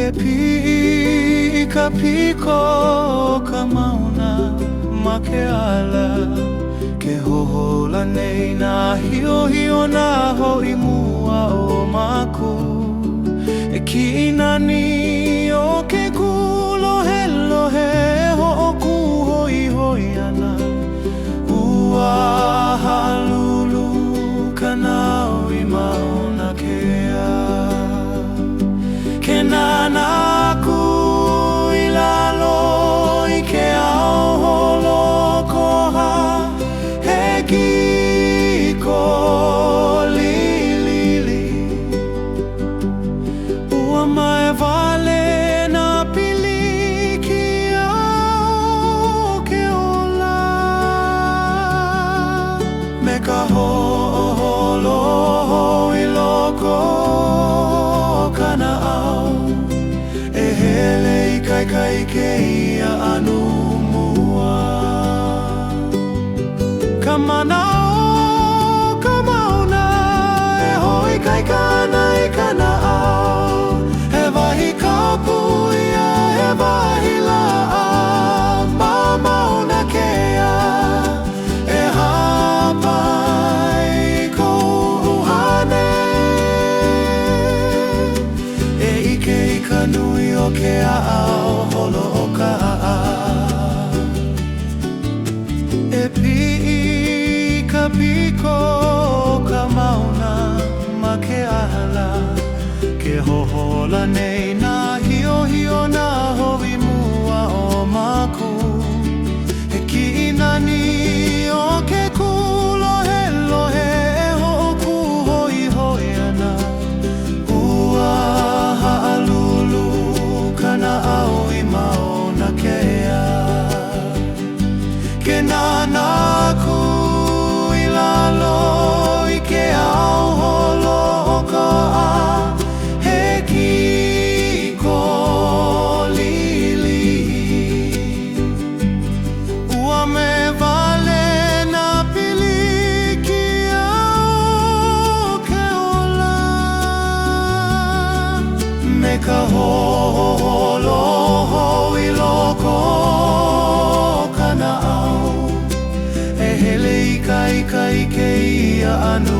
Epi kapiko kamauna makeala ke hohola nei na hio na hoi mua o maku e kinani o ke kulohe ho o ku hoi ana ua halulu kanau I mauna kea ke nana aku I lalo I ke ao holokoha he kiko lilili ua mai vale na piliki au ke ola me ka holo I loko kana au e hele I kai ke ia anu mua kamana o kamauna e hoi kai kana I kana au he wahi kapu ia he wahi la a mauna kea e hapai ko uhane e ike I ka nui o ke ao holo o ka e pi'i ka piko ka mauna ma ke ala ke hohola nei na hio na hoi mua o maku e kinani o ke kulohe e ho o ku hoi ana ua haalulu kana au I mauna kea ke nana aku I lalo I ke ao holo o ka he kiko lili ua me vale na piliki au ke ola me ka holo I loko kana au e hele I kai ke ia anu